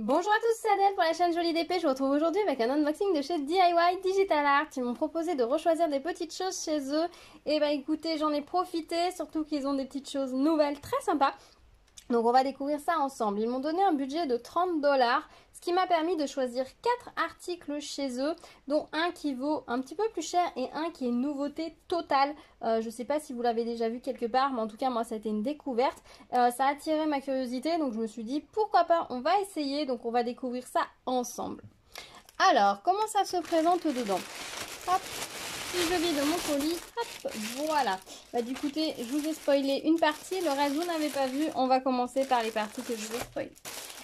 Bonjour à tous, c'est Adèle pour la chaîne Jolie d'épée. Je vous retrouve aujourd'hui avec un unboxing de chez DIY Digital Art. Ils m'ont proposé de rechoisir des petites choses chez eux. Et bah écoutez, j'en ai profité, surtout qu'ils ont des petites choses nouvelles très sympas. Donc on va découvrir ça ensemble. Ils m'ont donné un budget de 30 $, ce qui m'a permis de choisir 4 articles chez eux, dont un qui vaut un petit peu plus cher et un qui est une nouveauté totale. Je ne sais pas si vous l'avez déjà vu quelque part, mais en tout cas moi ça a été une découverte. Ça a attiré ma curiosité, donc je me suis dit pourquoi pas, on va essayer, donc on va découvrir ça ensemble. Alors, comment ça se présente dedans? Hop, si je vide mon colis, hop, voilà. Bah du coup, je vous ai spoilé une partie, le reste vous n'avez pas vu. On va commencer par les parties que je vous ai spoilées.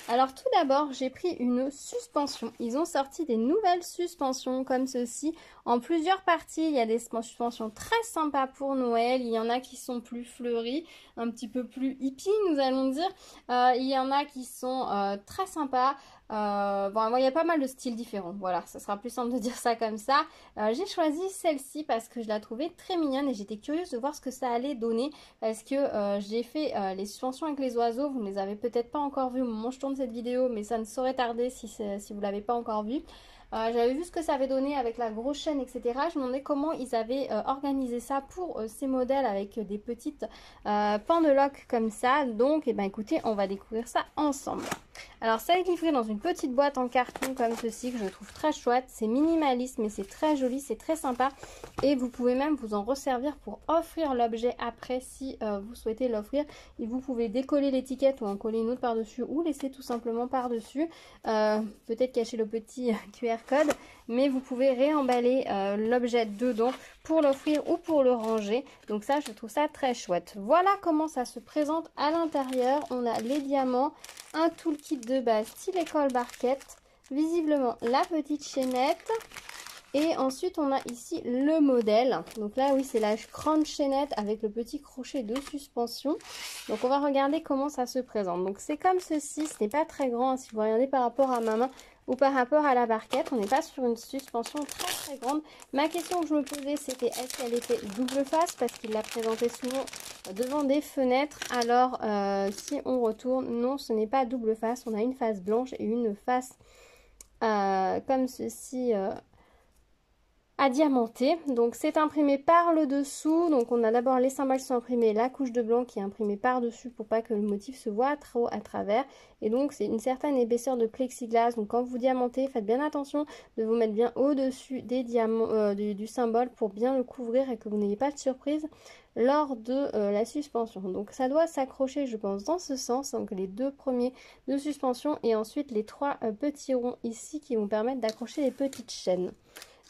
Alors tout d'abord, j'ai pris une suspension. Ils ont sorti des nouvelles suspensions comme ceci en plusieurs parties. Il y a des suspensions très sympas pour Noël. Il y en a qui sont plus fleuries, un petit peu plus hippie, nous allons dire. Il y en a qui sont très sympas. Bon, il y a pas mal de styles différents. Voilà, ça sera plus simple de dire ça comme ça. J'ai choisi celle-ci parce que je la trouvais très mignonne et j'étais curieuse de voir ce que ça allait donner. Parce que j'ai fait les suspensions avec les oiseaux. Vous ne les avez peut-être pas encore vues au moment où je tourne cette vidéo, mais ça ne saurait tarder si vous ne l'avez pas encore vu. J'avais vu ce que ça avait donné avec la grosse chaîne, etc. Je me demandais comment ils avaient organisé ça pour ces modèles avec des petites pendeloques comme ça. Donc, écoutez, on va découvrir ça ensemble. Alors, ça est livré dans une petite boîte en carton comme ceci que je trouve très chouette. C'est minimaliste, mais c'est très joli, c'est très sympa. Et vous pouvez même vous en resservir pour offrir l'objet après si vous souhaitez l'offrir. Et vous pouvez décoller l'étiquette ou en coller une autre par-dessus ou laisser tout simplement par-dessus. Peut-être cacher le petit QR code, mais vous pouvez réemballer l'objet dedans pour l'offrir ou pour le ranger. Donc ça, je trouve ça très chouette. Voilà comment ça se présente à l'intérieur. On a les diamants, un toolkit de base style école barquette, visiblement la petite chaînette. Et ensuite, on a ici le modèle. Donc là, oui, c'est la grande chaînette avec le petit crochet de suspension. Donc, on va regarder comment ça se présente. Donc, c'est comme ceci. Ce n'est pas très grand, hein, si vous regardez par rapport à ma main ou par rapport à la barquette. On n'est pas sur une suspension très très grande. Ma question que je me posais, c'était est-ce qu'elle était double face? Parce qu'il la présentait souvent devant des fenêtres. Alors, si on retourne, non, ce n'est pas double face. On a une face blanche et une face comme ceci... à diamanter. Donc c'est imprimé par le dessous. Donc on a d'abord les symboles qui sont imprimés, la couche de blanc qui est imprimée par dessus pour pas que le motif se voit trop à travers. Et donc c'est une certaine épaisseur de plexiglas. Donc quand vous diamantez, faites bien attention de vous mettre bien au dessus des diamants du symbole pour bien le couvrir et que vous n'ayez pas de surprise lors de la suspension. Donc ça doit s'accrocher, je pense, dans ce sens. Donc les deux premiers de suspension et ensuite les trois petits ronds ici qui vont permettre d'accrocher les petites chaînes.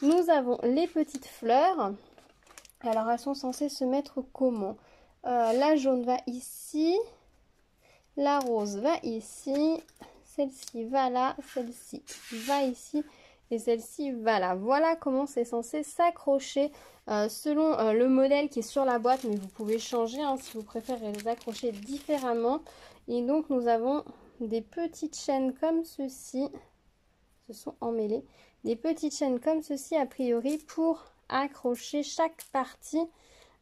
Nous avons les petites fleurs. Alors, elles sont censées se mettre comment? La jaune va ici. La rose va ici. Celle-ci va là. Celle-ci va ici. Et celle-ci va là. Voilà comment c'est censé s'accrocher selon le modèle qui est sur la boîte. Mais vous pouvez changer hein, si vous préférez les accrocher différemment. Et donc, nous avons des petites chaînes comme ceci. Ce sont emmêlées. Des petites chaînes comme ceci a priori pour accrocher chaque partie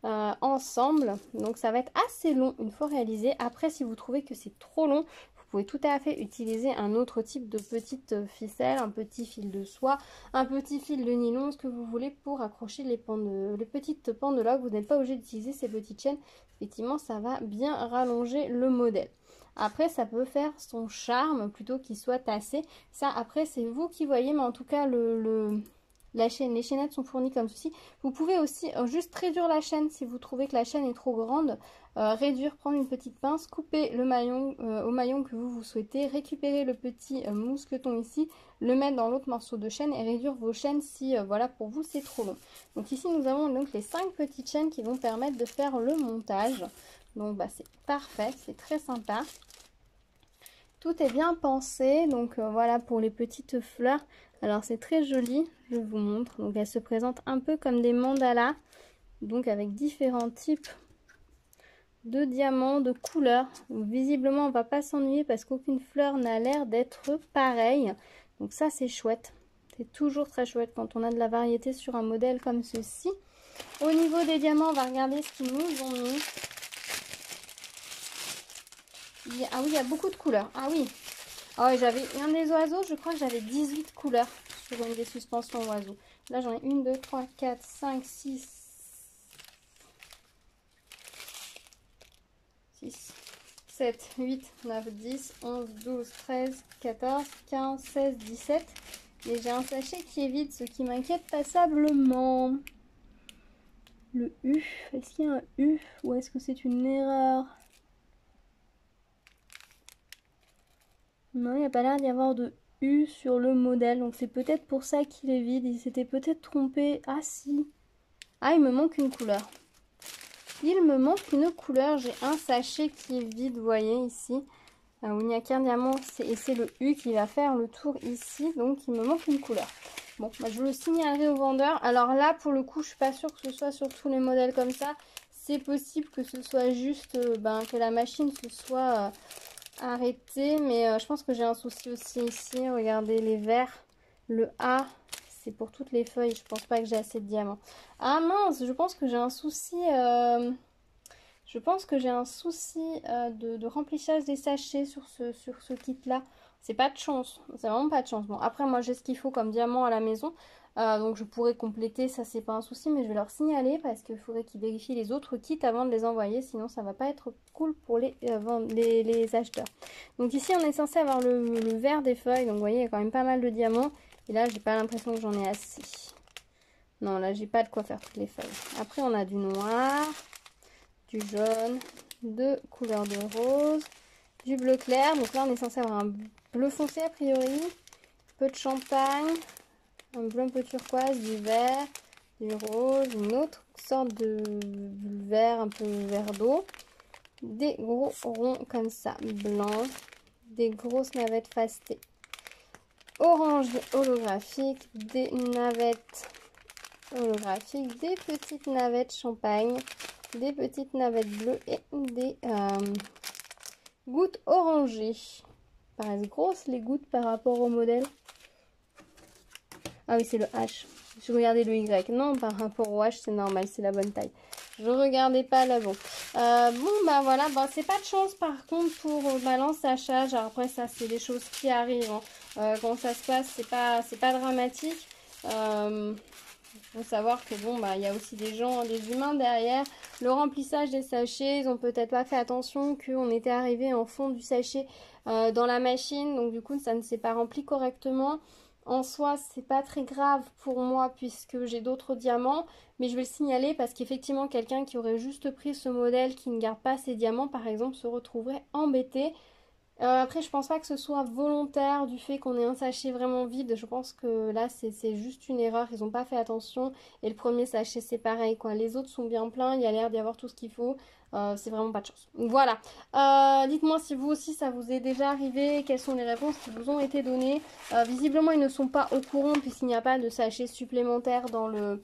ensemble. Donc ça va être assez long une fois réalisé. Après si vous trouvez que c'est trop long, vous pouvez tout à fait utiliser un autre type de petite ficelle, un petit fil de soie, un petit fil de nylon, ce que vous voulez pour accrocher les petites pendeloques. Vous n'êtes pas obligé d'utiliser ces petites chaînes. Effectivement ça va bien rallonger le modèle. Après, ça peut faire son charme plutôt qu'il soit tassé. Ça, après, c'est vous qui voyez. Mais en tout cas, les chaînettes sont fournies comme ceci. Vous pouvez aussi juste réduire la chaîne si vous trouvez que la chaîne est trop grande. Réduire, prendre une petite pince, couper le maillon au maillon que vous souhaitez. Récupérer le petit mousqueton ici, le mettre dans l'autre morceau de chaîne et réduire vos chaînes si, voilà, pour vous, c'est trop long. Donc ici, nous avons donc les 5 petites chaînes qui vont permettre de faire le montage. Donc, c'est parfait, c'est très sympa. Tout est bien pensé, donc voilà pour les petites fleurs. Alors c'est très joli, je vous montre. Donc elles se présentent un peu comme des mandalas, donc avec différents types de diamants, de couleurs. Donc, visiblement on ne va pas s'ennuyer parce qu'aucune fleur n'a l'air d'être pareille. Donc ça c'est chouette, c'est toujours très chouette quand on a de la variété sur un modèle comme ceci. Au niveau des diamants, on va regarder ce qu'ils nous ont mis. Ah oui, il y a beaucoup de couleurs. Ah oui. Oh, et j'avais un des oiseaux, je crois que j'avais 18 couleurs sur une des suspensions oiseaux. Là, j'en ai 1, 2, 3, 4, 5, 6, 7, 8, 9, 10, 11, 12, 13, 14, 15, 16, 17. Et j'ai un sachet qui est vide, ce qui m'inquiète passablement. Le U, est-ce qu'il y a un U ou est-ce que c'est une erreur? Non, il n'y a pas l'air d'y avoir de U sur le modèle, donc c'est peut-être pour ça qu'il est vide. Il s'était peut-être trompé. Ah si. Ah, il me manque une couleur. Il me manque une couleur. J'ai un sachet qui est vide, vous voyez ici. Où il n'y a qu'un diamant, et c'est le U qui va faire le tour ici, donc il me manque une couleur. Bon, bah, je le signalerai au vendeur. Alors là, pour le coup, je suis pas sûre que ce soit sur tous les modèles comme ça. C'est possible que ce soit juste que la machine se soit arrêtée, mais je pense que j'ai un souci aussi ici. Regardez les verts, le A, c'est pour toutes les feuilles. Je pense pas que j'ai assez de diamants. Ah mince, je pense que j'ai un souci. Je pense que j'ai un souci de remplissage des sachets sur ce kit-là. C'est pas de chance, c'est vraiment pas de chance. Bon, après, moi, j'ai ce qu'il faut comme diamant à la maison. Donc, je pourrais compléter, ça, c'est pas un souci. Mais je vais leur signaler parce qu'il faudrait qu'ils vérifient les autres kits avant de les envoyer. Sinon, ça va pas être cool pour les acheteurs. Donc, ici, on est censé avoir le vert des feuilles. Donc, vous voyez, il y a quand même pas mal de diamants. Et là, j'ai pas l'impression que j'en ai assez. Non, là, j'ai pas de quoi faire toutes les feuilles. Après, on a du noir, du jaune, de couleur de rose, du bleu clair. Donc là, on est censé avoir un bleu foncé a priori, peu de champagne, un bleu un peu turquoise, du vert, du rose, une autre sorte de vert un peu vert d'eau, des gros ronds comme ça, blancs, des grosses navettes fastées orange holographiques, des navettes holographiques, des petites navettes champagne, des petites navettes bleues et des gouttes orangées. Paraissent grosses les gouttes par rapport au modèle. Ah oui, c'est le H. Je regardais le Y. Non, par rapport au H, c'est normal, c'est la bonne taille. Je regardais pas là bon. Bon, bah voilà, bah, c'est pas de chance par contre pour l'ensachage. Alors après, ça, c'est des choses qui arrivent. Hein. Quand ça se passe, c'est pas dramatique. Il faut savoir que bon, bah, il y a aussi des gens, des humains derrière. Le remplissage des sachets, ils ont peut-être pas fait attention qu'on était arrivé en fond du sachet dans la machine. Donc du coup, ça ne s'est pas rempli correctement. En soi, c'est pas très grave pour moi puisque j'ai d'autres diamants. Mais je vais le signaler parce qu'effectivement, quelqu'un qui aurait juste pris ce modèle, qui ne garde pas ses diamants, par exemple, se retrouverait embêté. Après, je pense pas que ce soit volontaire du fait qu'on ait un sachet vraiment vide. Je pense que là, c'est juste une erreur. Ils n'ont pas fait attention. Et le premier sachet, c'est pareil, quoi. Les autres sont bien pleins. Il y a l'air d'y avoir tout ce qu'il faut. C'est vraiment pas de chance. Voilà. Dites-moi si vous aussi, ça vous est déjà arrivé. Quelles sont les réponses qui vous ont été données. Visiblement, ils ne sont pas au courant puisqu'il n'y a pas de sachet supplémentaire dans le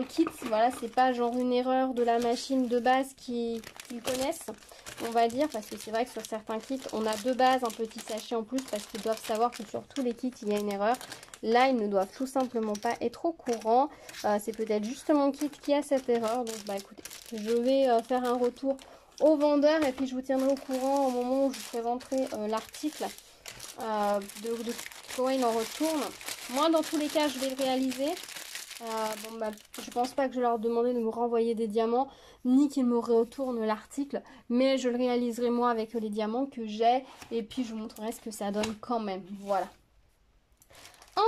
kit. Voilà, c'est pas genre une erreur de la machine de base qu'ils connaissent, on va dire, parce que c'est vrai que sur certains kits, on a de base un petit sachet en plus parce qu'ils doivent savoir que sur tous les kits, il y a une erreur. Là, ils ne doivent tout simplement pas être au courant. C'est peut-être juste mon kit qui a cette erreur. Donc, bah écoutez, je vais faire un retour au vendeur et puis je vous tiendrai au courant au moment où je vous présenterai l'article de quoi il en retourne. Moi, dans tous les cas, je vais le réaliser. Bon, bah, je pense pas que je leur demandais de me renvoyer des diamants ni qu'ils me retournent l'article, mais je le réaliserai moi avec les diamants que j'ai et puis je vous montrerai ce que ça donne quand même. Voilà.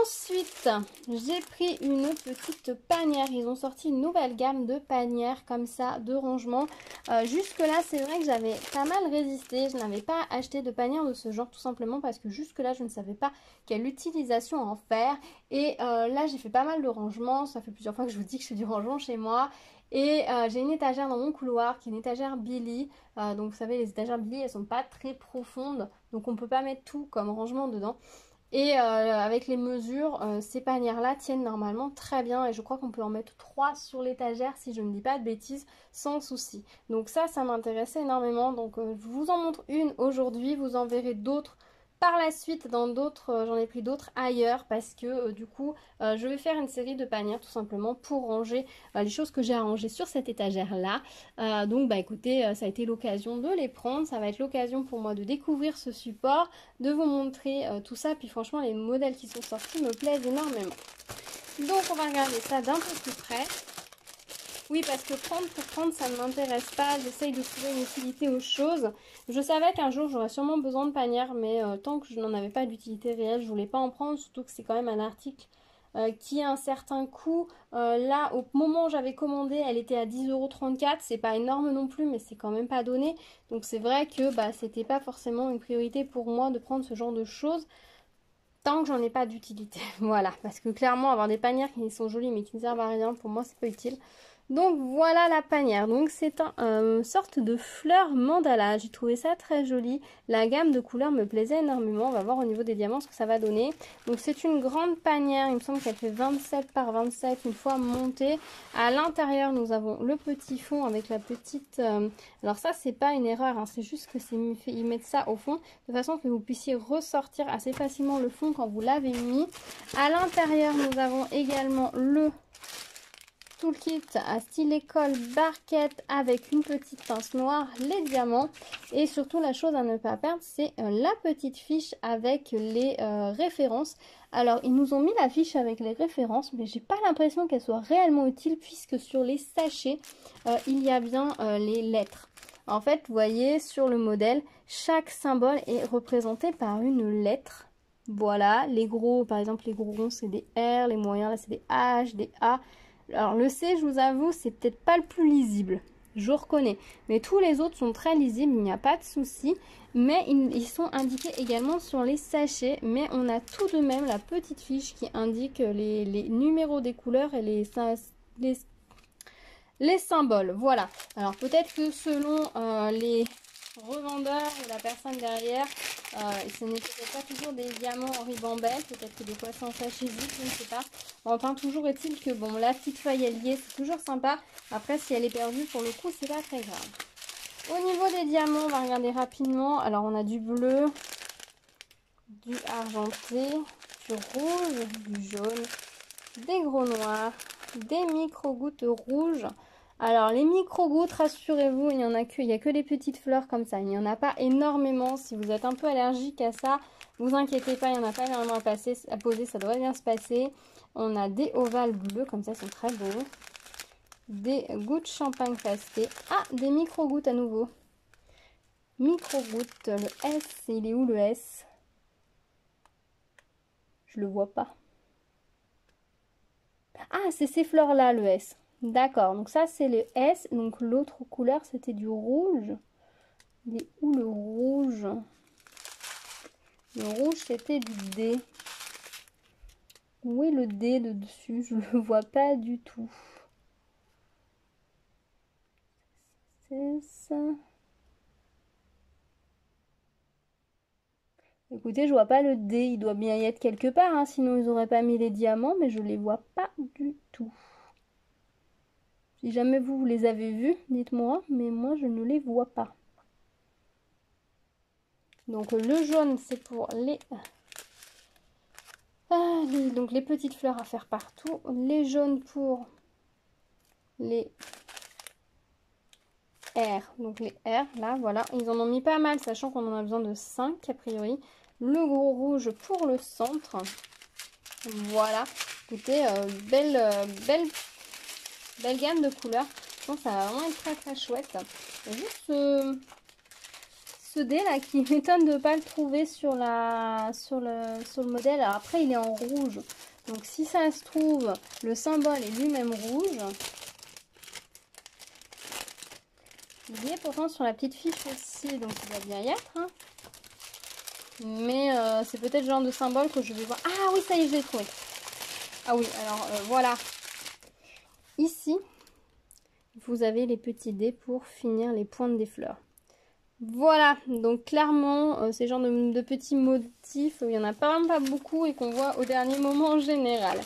Ensuite, j'ai pris une petite panière. Ils ont sorti une nouvelle gamme de panières comme ça, de rangement. Jusque là, c'est vrai que j'avais pas mal résisté. Je n'avais pas acheté de panière de ce genre tout simplement parce que jusque là, je ne savais pas quelle utilisation en faire. Et là, j'ai fait pas mal de rangement. Ça fait plusieurs fois que je vous dis que je fais du rangement chez moi. Et j'ai une étagère dans mon couloir qui est une étagère Billy. Donc vous savez, les étagères Billy, elles sont pas très profondes. Donc on peut pas mettre tout comme rangement dedans. Et avec les mesures, ces panières-là tiennent normalement très bien. Et je crois qu'on peut en mettre 3 sur l'étagère, si je ne dis pas de bêtises, sans souci. Donc ça m'intéressait énormément. Donc je vous en montre une aujourd'hui. Vous en verrez d'autres Par la suite, dans d'autres, j'en ai pris d'autres ailleurs parce que du coup, je vais faire une série de panières tout simplement pour ranger les choses que j'ai à ranger sur cette étagère-là. Donc, bah écoutez, ça a été l'occasion de les prendre. Ça va être l'occasion pour moi de découvrir ce support, de vous montrer tout ça. Puis franchement, les modèles qui sont sortis me plaisent énormément. Donc, on va regarder ça d'un peu plus près. Oui, parce que prendre pour prendre, ça ne m'intéresse pas. J'essaye de trouver une utilité aux choses. Je savais qu'un jour, j'aurais sûrement besoin de panières, mais tant que je n'en avais pas d'utilité réelle, je voulais pas en prendre. Surtout que c'est quand même un article qui a un certain coût. Là, au moment où j'avais commandé, elle était à 10,34 €. C'est pas énorme non plus, mais c'est quand même pas donné. Donc c'est vrai que bah, c'était pas forcément une priorité pour moi de prendre ce genre de choses. Tant que j'en ai pas d'utilité. Voilà, parce que clairement, avoir des panières qui sont jolies mais qui ne servent à rien, pour moi, c'est pas utile. Donc voilà la panière. Donc c'est une sorte de fleur mandala. J'ai trouvé ça très joli. La gamme de couleurs me plaisait énormément. On va voir au niveau des diamants ce que ça va donner. Donc c'est une grande panière. Il me semble qu'elle fait 27 par 27 une fois montée. À l'intérieur nous avons le petit fond avec la petite... Alors ça c'est pas une erreur, hein. C'est juste que ils mettent ça au fond de façon que vous puissiez ressortir assez facilement le fond quand vous l'avez mis. À l'intérieur nous avons également le toolkit à style école barquette avec une petite pince noire, les diamants et surtout la chose à ne pas perdre, c'est la petite fiche avec les références. Alors ils nous ont mis la fiche avec les références, mais j'ai pas l'impression qu'elle soit réellement utile puisque sur les sachets il y a bien les lettres. En fait, vous voyez sur le modèle, chaque symbole est représenté par une lettre. Voilà, les gros, par exemple les gros ronds c'est des R, les moyens là c'est des H, des A. Alors le C, je vous avoue, c'est peut-être pas le plus lisible, je reconnais. Mais tous les autres sont très lisibles, il n'y a pas de souci. Mais ils sont indiqués également sur les sachets. Mais on a tout de même la petite fiche qui indique les numéros des couleurs et les symboles. Voilà. Alors peut-être que selon les revendeur ou la personne derrière, ce n'est peut-être pas toujours des diamants en ribambelle, peut-être que des fois c'est en sachet vide, je ne sais pas. Enfin, toujours est-il que bon, la petite feuille elle y est, c'est toujours sympa. Après, si elle est perdue, pour le coup, c'est pas très grave. Au niveau des diamants, on va regarder rapidement. Alors, on a du bleu, du argenté, du rouge, du jaune, des gros noirs, des micro-gouttes rouges. Alors les micro-gouttes, rassurez-vous, il n'y a que des petites fleurs comme ça. Il n'y en a pas énormément. Si vous êtes un peu allergique à ça, vous inquiétez pas, il n'y en a pas énormément à poser, ça devrait bien se passer. On a des ovales bleus, comme ça, ils sont très beaux. Des gouttes champagne pastées. Ah, des micro-gouttes à nouveau. Micro-gouttes, le S, il est où le S? Je le vois pas. Ah, c'est ces fleurs-là, le S. D'accord, donc ça c'est le S, donc l'autre couleur c'était du rouge. Il est où le rouge? Le rouge c'était du D. Où est le D de dessus? Je le vois pas du tout. C'est ça. Écoutez, je vois pas le D, il doit bien y être quelque part, hein, sinon ils auraient pas mis les diamants, mais je les vois pas du tout. Si jamais vous les avez vus, dites-moi, mais moi je ne les vois pas. Donc le jaune c'est pour donc les petites fleurs à faire partout. Les jaunes pour les R. Donc les R, là, voilà. Ils en ont mis pas mal, sachant qu'on en a besoin de 5 a priori. Le gros rouge pour le centre. Voilà. Écoutez, belle gamme de couleurs. Je pense que ça va vraiment être très très chouette. Il y a juste ce dé là qui m'étonne de ne pas le trouver sur le modèle. Alors après il est en rouge. Donc si ça se trouve, le symbole est lui-même rouge. Il est pourtant sur la petite fiche aussi, donc il doit bien y être. Hein. Mais c'est peut-être le genre de symbole que je vais voir. Ah oui, ça y est, je l'ai trouvé. Ah oui, alors voilà. Ici, vous avez les petits dés pour finir les pointes des fleurs. Voilà, donc clairement, ces genres de petits motifs, il n'y en a pas beaucoup et qu'on voit au dernier moment en général.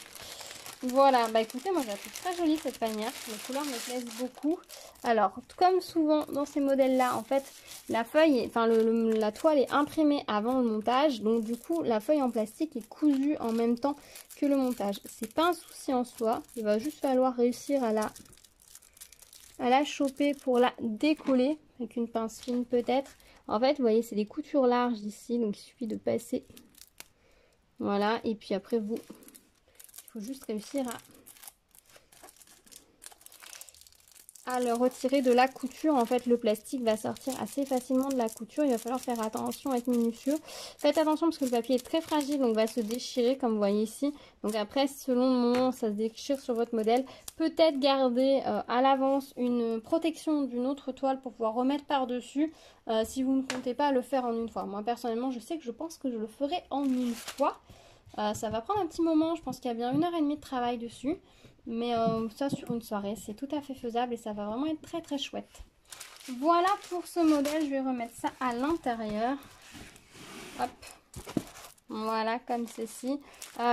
Voilà, bah écoutez, moi je la trouve très jolie cette panière, les couleurs me plaisent beaucoup. Alors, comme souvent dans ces modèles-là, en fait, la feuille, enfin la toile est imprimée avant le montage, donc du coup, la feuille en plastique est cousue en même temps que le montage. C'est pas un souci en soi, il va juste falloir réussir à la choper pour la décoller, avec une pince fine peut-être. En fait, vous voyez, c'est des coutures larges ici, donc il suffit de passer. Voilà, et puis après, il faut juste réussir à le retirer de la couture. En fait, le plastique va sortir assez facilement de la couture. Il va falloir faire attention, être minutieux. Faites attention parce que le papier est très fragile, donc va se déchirer comme vous voyez ici. Donc après, selon le moment où ça se déchire sur votre modèle, peut-être garder à l'avance une protection d'une autre toile pour pouvoir remettre par-dessus si vous ne comptez pas le faire en une fois. Moi, personnellement, je pense que je le ferai en une fois. Ça va prendre un petit moment, je pense qu'il y a bien 1h30 de travail dessus. Mais ça sur une soirée, c'est tout à fait faisable et ça va vraiment être très très chouette. Voilà pour ce modèle, je vais remettre ça à l'intérieur. Hop. Voilà, comme ceci.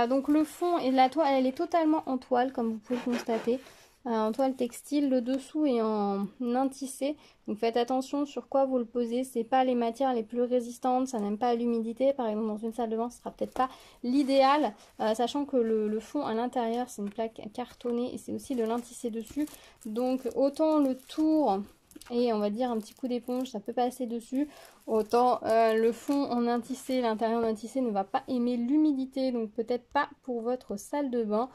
Donc le fond et la toile, elle est totalement en toile, comme vous pouvez le constater. En toile textile, le dessous est en intissé. Donc faites attention sur quoi vous le posez. C'est pas les matières les plus résistantes, ça n'aime pas l'humidité. Par exemple, dans une salle de bain, ce sera peut-être pas l'idéal. Sachant que le fond à l'intérieur, c'est une plaque cartonnée et c'est aussi de l'intissé dessus. Donc autant le tour et on va dire un petit coup d'éponge, ça peut passer dessus. Autant le fond en intissé, l'intérieur en intissé ne va pas aimer l'humidité. Donc peut-être pas pour votre salle de bain.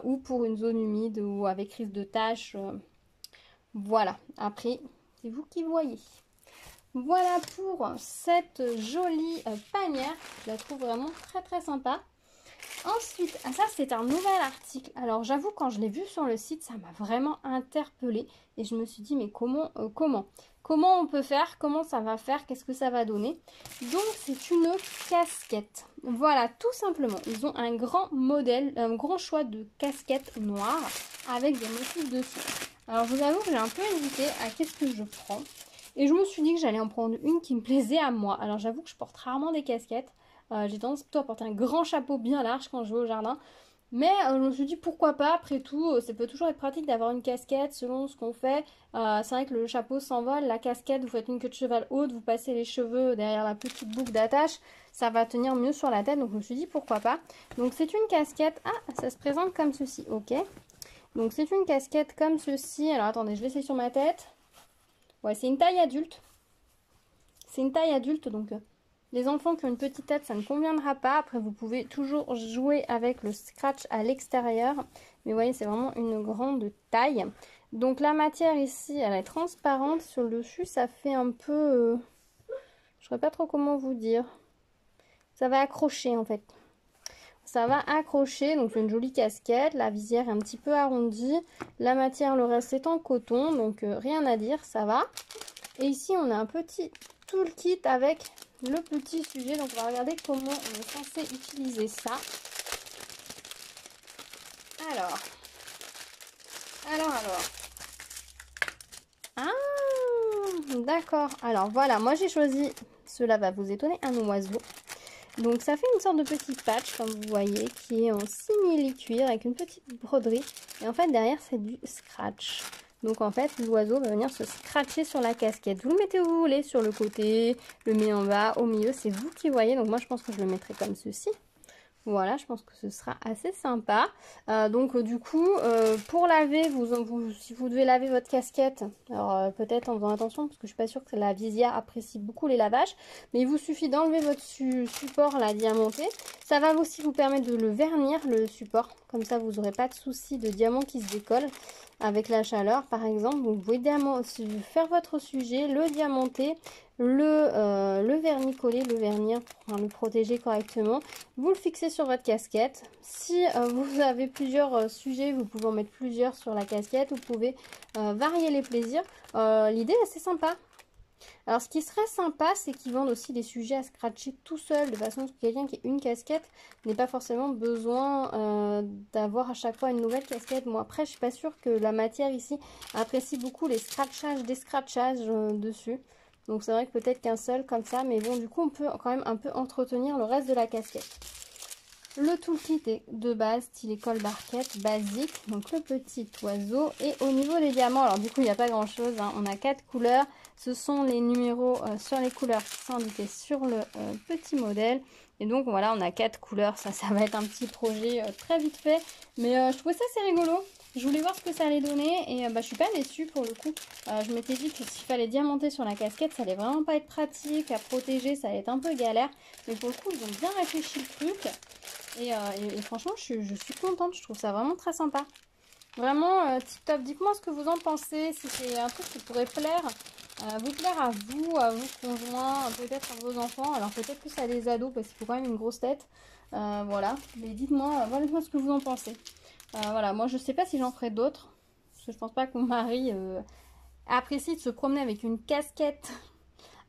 Ou pour une zone humide ou avec risque de taches. Voilà, après, c'est vous qui voyez. Voilà pour cette jolie panière. Je la trouve vraiment très très sympa. Ensuite, ça c'est un nouvel article. Alors j'avoue, quand je l'ai vu sur le site, ça m'a vraiment interpellée. Et je me suis dit, mais comment on peut faire? Comment ça va faire? Qu'est-ce que ça va donner? Donc c'est une casquette. Voilà, tout simplement. Ils ont un grand modèle, un grand choix de casquettes noires avec des motifs dessus. Alors je vous avoue que j'ai un peu hésité à qu'est-ce que je prends. Et je me suis dit que j'allais en prendre une qui me plaisait à moi. Alors j'avoue que je porte rarement des casquettes. J'ai tendance plutôt à porter un grand chapeau bien large quand je vais au jardin. Mais je me suis dit pourquoi pas, après tout, ça peut toujours être pratique d'avoir une casquette selon ce qu'on fait. C'est vrai que le chapeau s'envole, la casquette, vous faites une queue de cheval haute, vous passez les cheveux derrière la petite boucle d'attache, ça va tenir mieux sur la tête, donc je me suis dit pourquoi pas. Donc c'est une casquette, ça se présente comme ceci, ok. Donc c'est une casquette comme ceci, alors attendez, je vais essayer sur ma tête. Ouais, c'est une taille adulte. C'est une taille adulte, donc... Les enfants qui ont une petite tête, ça ne conviendra pas. Après, vous pouvez toujours jouer avec le scratch à l'extérieur. Mais vous voyez, c'est vraiment une grande taille. Donc la matière ici, elle est transparente. Sur le dessus, ça fait un peu... je ne saurais pas trop comment vous dire. Ça va accrocher en fait. Ça va accrocher. Donc c'est une jolie casquette. La visière est un petit peu arrondie. La matière, le reste, c'est en coton. Donc rien à dire, ça va. Et ici, on a un petit toolkit avec... le petit sujet, donc on va regarder comment on est censé utiliser ça. Alors. Ah, d'accord. Alors voilà, moi j'ai choisi, cela va vous étonner, un oiseau. Donc ça fait une sorte de petit patch, comme vous voyez, qui est en simili-cuir avec une petite broderie. Et en fait, derrière, c'est du scratch. Donc en fait, l'oiseau va venir se scratcher sur la casquette. Vous le mettez où vous voulez, sur le côté, le met en bas, au milieu, c'est vous qui voyez. Donc moi, je pense que je le mettrai comme ceci. Voilà, je pense que ce sera assez sympa. Du coup, pour laver, si vous devez laver votre casquette, alors peut-être en faisant attention, parce que je suis pas sûre que la Visia apprécie beaucoup les lavages, mais il vous suffit d'enlever votre support là diamanté. Ça va aussi vous permettre de le vernir, le support. Comme ça, vous n'aurez pas de souci de diamant qui se décolle avec la chaleur, par exemple. Donc, vous pouvez faire votre sujet, le diamanter, le vernis-coller, le vernir pour le protéger correctement. Vous le fixez sur votre casquette. Si vous avez plusieurs sujets, vous pouvez en mettre plusieurs sur la casquette. Vous pouvez varier les plaisirs. L'idée est assez sympa. Alors ce qui serait sympa, c'est qu'ils vendent aussi des sujets à scratcher tout seul, de façon que quelqu'un qui a une casquette n'ait pas forcément besoin d'avoir à chaque fois une nouvelle casquette. Moi après, je suis pas sûre que la matière ici apprécie beaucoup les scratchages, des scratchages dessus. Donc c'est vrai que peut-être qu'un seul comme ça, mais bon, du coup on peut quand même un peu entretenir le reste de la casquette. Le toolkit est de base style école barquette basique, donc le petit oiseau. Et au niveau des diamants, alors du coup il n'y a pas grand chose, hein. On a 4 couleurs, ce sont les numéros sur les couleurs qui sont indiqués sur le petit modèle. Et donc voilà, on a 4 couleurs, ça va être un petit projet très vite fait, mais je trouvais ça assez rigolo. Je voulais voir ce que ça allait donner et je suis pas déçue pour le coup. Je m'étais dit que s'il fallait diamanter sur la casquette, ça allait vraiment pas être pratique, à protéger, ça allait être un peu galère. Mais pour le coup, ils ont bien réfléchi le truc. Et franchement, je suis contente, je trouve ça vraiment très sympa. Vraiment tip top. Dites-moi ce que vous en pensez, si c'est un truc qui pourrait vous plaire à vos conjoints, peut-être à vos enfants. Alors peut-être plus à des ados parce qu'il faut quand même une grosse tête. Voilà, mais dites-moi ce que vous en pensez. Voilà, moi je sais pas si j'en ferai d'autres. Parce que je pense pas que mon mari apprécie de se promener avec une casquette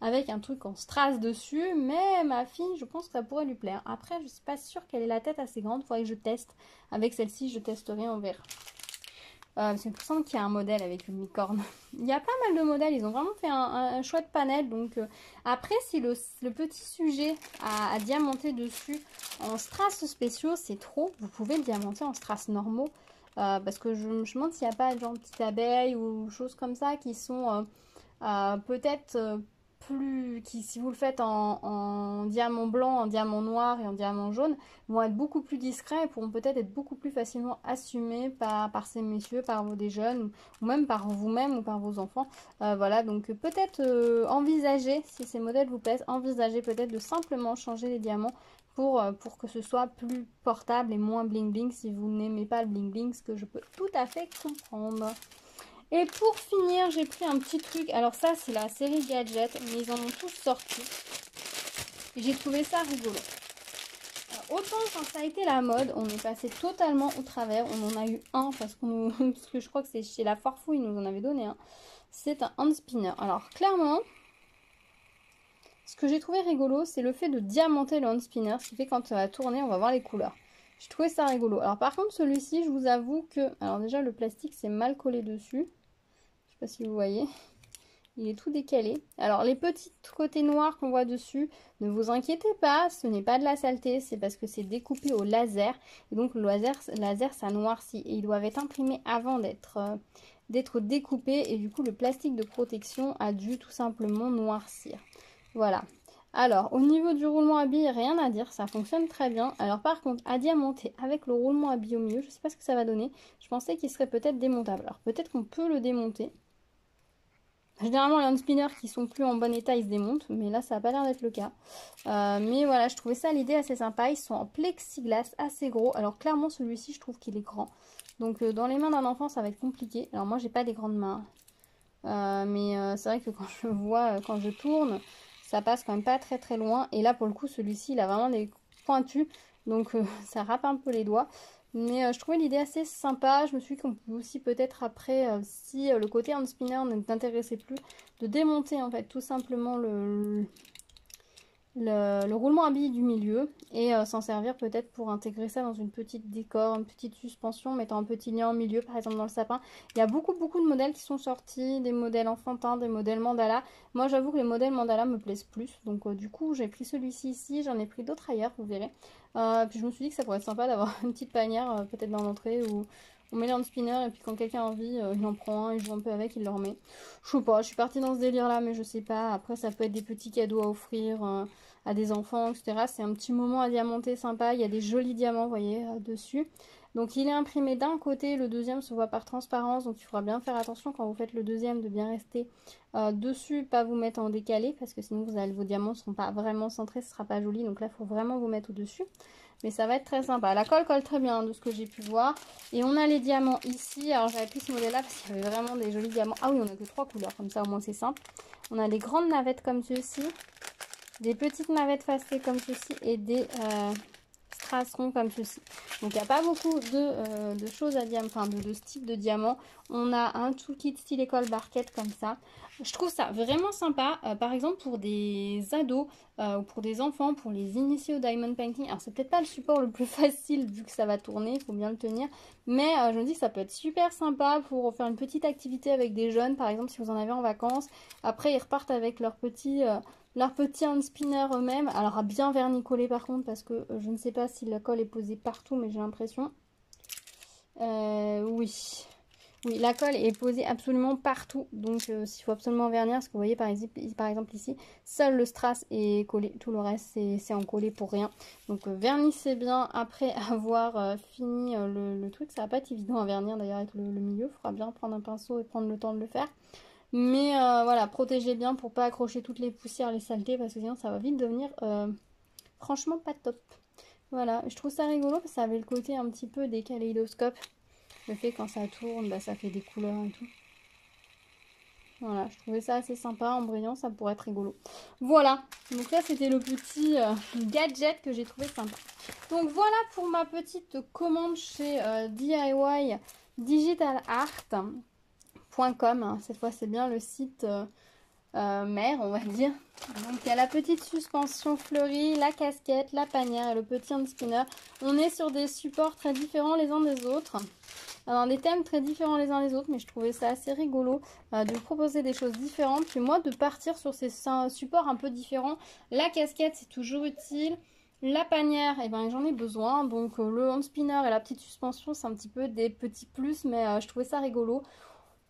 avec un truc en strass dessus, mais ma fille, je pense que ça pourrait lui plaire. Après, je suis pas sûre qu'elle ait la tête assez grande, il faudrait que je teste. Avec celle-ci, je testerai, on verra. C'est semble qu'il y a un modèle avec une licorne. Il y a pas mal de modèles, ils ont vraiment fait un chouette panel. Donc après, si le petit sujet à diamanter dessus en strass spéciaux, c'est trop, vous pouvez le diamanter en strass normaux. Parce que je me demande s'il n'y a pas genre petite abeille ou choses comme ça qui sont peut-être si vous le faites en diamant blanc, en diamant noir et en diamant jaune, vont être beaucoup plus discrets et pourront peut-être être beaucoup plus facilement assumés par ces messieurs, par des jeunes ou même par vous-même ou par vos enfants. Voilà, donc peut-être envisager, si ces modèles vous plaisent, envisager peut-être de simplement changer les diamants pour que ce soit plus portable et moins bling bling si vous n'aimez pas le bling bling, ce que je peux tout à fait comprendre. Et pour finir, j'ai pris un petit truc. Alors ça, c'est la série Gadget, mais ils en ont tous sorti. J'ai trouvé ça rigolo. Alors, autant quand ça a été la mode, on est passé totalement au travers. On en a eu un parce que je crois que c'est chez la Farfouille, ils nous en avait donné un. C'est un hand spinner. Alors clairement, ce que j'ai trouvé rigolo, c'est le fait de diamanter le hand spinner. Ce qui fait que quand ça va tourner, on va voir les couleurs. J'ai trouvé ça rigolo. Alors par contre, celui-ci, je vous avoue que... Alors déjà, le plastique, c'est mal collé dessus. Je sais pas si vous voyez, il est tout décalé. Alors les petits côtés noirs qu'on voit dessus, ne vous inquiétez pas, ce n'est pas de la saleté, c'est parce que c'est découpé au laser. Et donc le laser ça noircit et ils doivent être imprimés avant d'être découpés. Et du coup le plastique de protection a dû tout simplement noircir. Voilà. Alors au niveau du roulement à billes, rien à dire, ça fonctionne très bien. Alors par contre à diamanter avec le roulement à billes au milieu, je ne sais pas ce que ça va donner. Je pensais qu'il serait peut-être démontable. Alors peut-être qu'on peut le démonter. Généralement, les hand spinners qui sont plus en bon état, ils se démontent. Mais là, ça n'a pas l'air d'être le cas. Mais voilà, je trouvais ça l'idée assez sympa. Ils sont en plexiglas, assez gros. Alors clairement, celui-ci, je trouve qu'il est grand. Donc dans les mains d'un enfant, ça va être compliqué. Alors moi, j'ai pas des grandes mains. Mais c'est vrai que quand je vois, quand je tourne, ça passe quand même pas très très loin. Et là, pour le coup, celui-ci, il a vraiment des pointus. Donc ça râpe un peu les doigts. Mais je trouvais l'idée assez sympa. Je me suis dit qu'on peut aussi peut-être après, si le côté hand spinner ne t'intéressait plus, de démonter en fait tout simplement le roulement à billes du milieu et s'en servir peut-être pour intégrer ça dans une petite décor, une petite suspension, mettant un petit lien au milieu par exemple dans le sapin. Il y a beaucoup de modèles qui sont sortis, des modèles enfantins, des modèles mandala. Moi j'avoue que les modèles mandala me plaisent plus, donc du coup j'ai pris celui-ci ici, j'en ai pris d'autres ailleurs, vous verrez. Puis je me suis dit que ça pourrait être sympa d'avoir une petite panière peut-être dans l'entrée où on met les hand spinners et puis quand quelqu'un a envie, il en prend un, il joue un peu avec, il le remet. Je sais pas, je suis partie dans ce délire là, mais je sais pas. Après, ça peut être des petits cadeaux à offrir à des enfants, etc. C'est un petit moment à diamanter sympa. Il y a des jolis diamants, vous voyez, dessus. Donc il est imprimé d'un côté, le deuxième se voit par transparence, donc il faudra bien faire attention quand vous faites le deuxième de bien rester dessus, pas vous mettre en décalé, parce que sinon vos diamants ne seront pas vraiment centrés, ce sera pas joli. Donc là, il faut vraiment vous mettre au-dessus. Mais ça va être très sympa. La colle colle très bien de ce que j'ai pu voir. Et on a les diamants ici. Alors j'avais pris ce modèle-là parce qu'il y avait vraiment des jolis diamants. Ah oui, on a que 3 couleurs, comme ça au moins c'est simple. On a des grandes navettes comme ceci, des petites navettes facées comme ceci et des strass ronds comme ceci. Donc il n'y a pas beaucoup de choses à diamant, enfin de ce type de diamant. On a un toolkit style école barquette comme ça. Je trouve ça vraiment sympa, par exemple pour des ados ou pour des enfants, pour les initier au diamond painting. Alors c'est peut-être pas le support le plus facile vu que ça va tourner, il faut bien le tenir. Mais je me dis que ça peut être super sympa pour faire une petite activité avec des jeunes, par exemple si vous en avez en vacances. Après ils repartent avec leurs petits leur petit hand spinner eux-mêmes. Alors à bien vernis-collé par contre, parce que je ne sais pas si la colle est posée partout, mais j'ai l'impression. Oui. Oui, la colle est posée absolument partout, donc il faut absolument vernir, parce que vous voyez par exemple ici, seul le strass est collé, tout le reste c'est en collé pour rien. Donc vernissez bien après avoir fini le truc, ça va pas être évident à vernir d'ailleurs avec le milieu, il faudra bien prendre un pinceau et prendre le temps de le faire. Mais voilà, protégez bien pour pas accrocher toutes les poussières, les saletés, parce que sinon ça va vite devenir franchement pas top. Voilà, je trouve ça rigolo parce que ça avait le côté un petit peu des kaléidoscopes. Le fait quand ça tourne, bah, ça fait des couleurs et tout. Voilà, je trouvais ça assez sympa, en brillant, ça pourrait être rigolo. Voilà, donc là c'était le petit gadget que j'ai trouvé sympa. Donc voilà pour ma petite commande chez DIY digitalart.com. Cette fois c'est bien le site mère, on va dire. Donc il y a la petite suspension fleurie, la casquette, la panière et le petit hand spinner. On est sur des supports très différents les uns des autres. Alors des thèmes très différents les uns des autres, mais je trouvais ça assez rigolo de proposer des choses différentes. Puis moi de partir sur ces supports un peu différents. La casquette c'est toujours utile. La panière, eh ben, j'en ai besoin. Donc le hand spinner et la petite suspension c'est un petit peu des petits plus, mais je trouvais ça rigolo.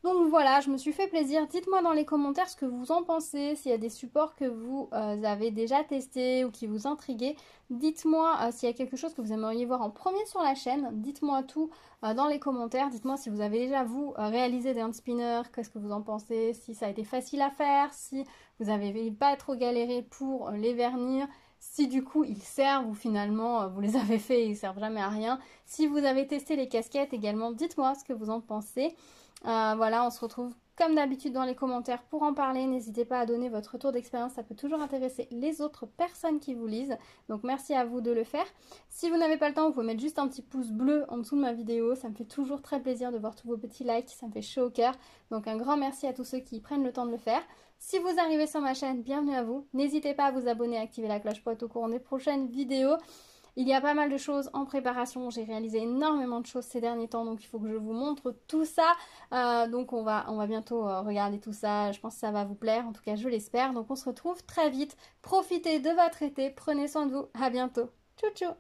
Donc voilà, je me suis fait plaisir. Dites-moi dans les commentaires ce que vous en pensez, s'il y a des supports que vous avez déjà testés ou qui vous intriguaient. Dites-moi s'il y a quelque chose que vous aimeriez voir en premier sur la chaîne. Dites-moi tout dans les commentaires. Dites-moi si vous avez déjà vous réalisé des hand spinners, qu'est-ce que vous en pensez, si ça a été facile à faire, si vous n'avez pas trop galéré pour les vernir. Si du coup ils servent ou finalement vous les avez fait et ils servent jamais à rien. Si vous avez testé les casquettes également, dites-moi ce que vous en pensez. Voilà, on se retrouve comme d'habitude dans les commentaires pour en parler. N'hésitez pas à donner votre retour d'expérience, ça peut toujours intéresser les autres personnes qui vous lisent. Donc merci à vous de le faire. Si vous n'avez pas le temps, vous pouvez mettre juste un petit pouce bleu en dessous de ma vidéo. Ça me fait toujours très plaisir de voir tous vos petits likes, ça me fait chaud au cœur. Donc un grand merci à tous ceux qui prennent le temps de le faire. Si vous arrivez sur ma chaîne, bienvenue à vous. N'hésitez pas à vous abonner, à activer la cloche pour être au courant des prochaines vidéos. Il y a pas mal de choses en préparation, j'ai réalisé énormément de choses ces derniers temps, donc il faut que je vous montre tout ça. Donc on va bientôt regarder tout ça, je pense que ça va vous plaire, en tout cas je l'espère. Donc on se retrouve très vite, profitez de votre été, prenez soin de vous, à bientôt. Tchou tchou.